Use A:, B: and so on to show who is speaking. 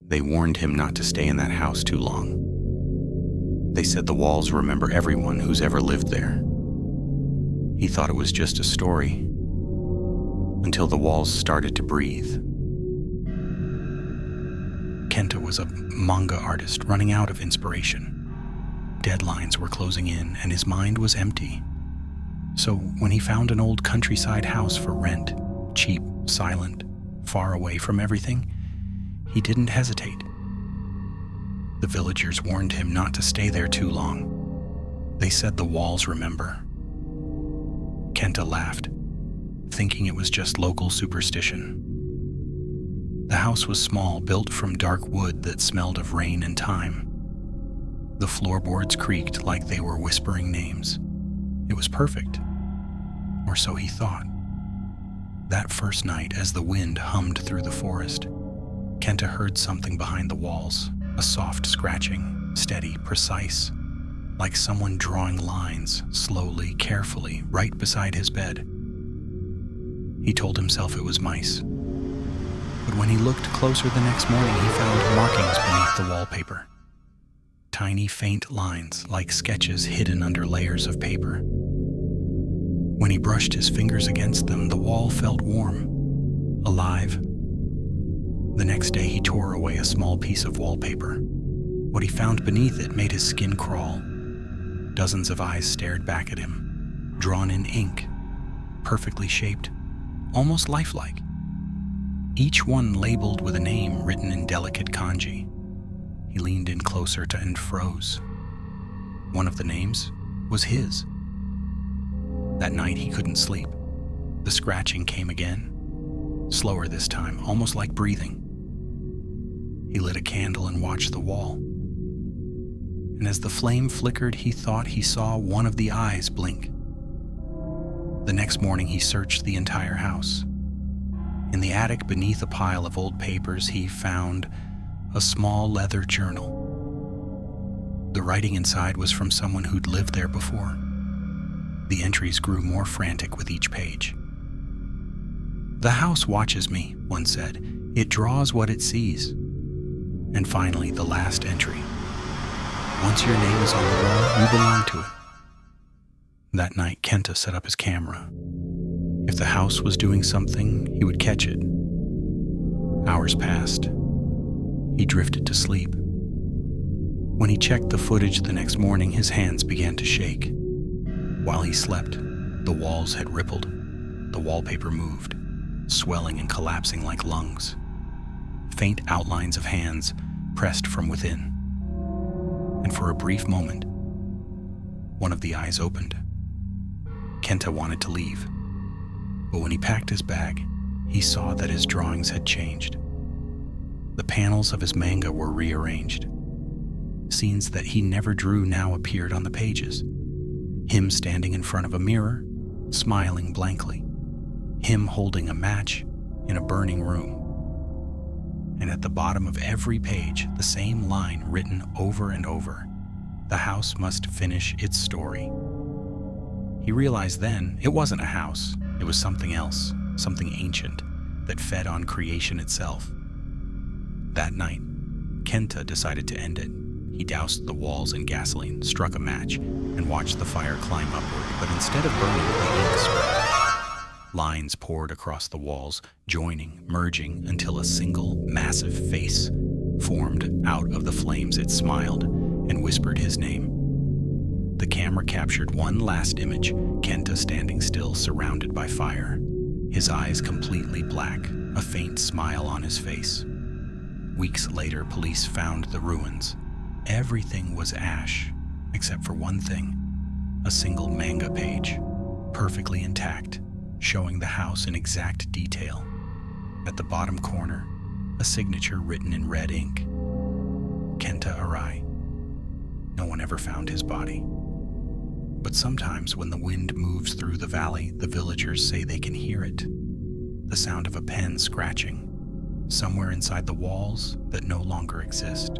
A: They warned him not to stay in that house too long. They said the walls remember everyone who's ever lived there. He thought it was just a story, until the walls started to breathe. Kenta was a manga artist running out of inspiration. Deadlines were closing in, and his mind was empty. So when he found an old countryside house for rent, cheap, silent, far away from everything, he didn't hesitate. The villagers warned him not to stay there too long. They said the walls remember. Kenta laughed, thinking it was just local superstition. The house was small, built from dark wood that smelled of rain and time. The floorboards creaked like they were whispering names. It was perfect, or so he thought. That first night, as the wind hummed through the forest, Kenta heard something behind the walls, a soft scratching, steady, precise, like someone drawing lines, slowly, carefully, right beside his bed. He told himself it was mice. But when he looked closer the next morning, he found markings beneath the wallpaper. Tiny, faint lines, like sketches hidden under layers of paper. When he brushed his fingers against them, the wall felt warm, alive. The next day, he tore away a small piece of wallpaper. What he found beneath it made his skin crawl. Dozens of eyes stared back at him, drawn in ink, perfectly shaped, almost lifelike. Each one labeled with a name written in delicate kanji. He leaned in closer and froze. One of the names was his. That night he couldn't sleep. The scratching came again, slower this time, almost like breathing. He lit a candle and watched the wall. And as the flame flickered, he thought he saw one of the eyes blink. The next morning he searched the entire house. In the attic, beneath a pile of old papers, he found a small leather journal. The writing inside was from someone who'd lived there before. The entries grew more frantic with each page. "The house watches me," one said. "It draws what it sees." And finally, the last entry. "Once your name is on the wall, you belong to it." That night, Kenta set up his camera. If the house was doing something, he would catch it. Hours passed. He drifted to sleep. When he checked the footage the next morning, his hands began to shake. While he slept, the walls had rippled. The wallpaper moved, swelling and collapsing like lungs. Faint outlines of hands pressed from within. And for a brief moment, one of the eyes opened. Kenta wanted to leave, but when he packed his bag, he saw that his drawings had changed. The panels of his manga were rearranged. Scenes that he never drew now appeared on the pages. Him standing in front of a mirror, smiling blankly. Him holding a match in a burning room. And at the bottom of every page, the same line written over and over: "The house must finish its story." He realized then it wasn't a house, it was something else, something ancient, that fed on creation itself. That night, Kenta decided to end it. He doused the walls in gasoline, struck a match, and watched the fire climb upward, but instead of burning, the ink spread. Lines poured across the walls, joining, merging, until a single, massive face formed out of the flames. It smiled and whispered his name. The camera captured one last image, Kenta standing still, surrounded by fire, his eyes completely black, a faint smile on his face. Weeks later, police found the ruins. Everything was ash, except for one thing: a single manga page, perfectly intact, showing the house in exact detail. At the bottom corner, a signature written in red ink: Kenta Arai. No one ever found his body. But sometimes when the wind moves through the valley, the villagers say they can hear it. The sound of a pen scratching, somewhere inside the walls that no longer exist.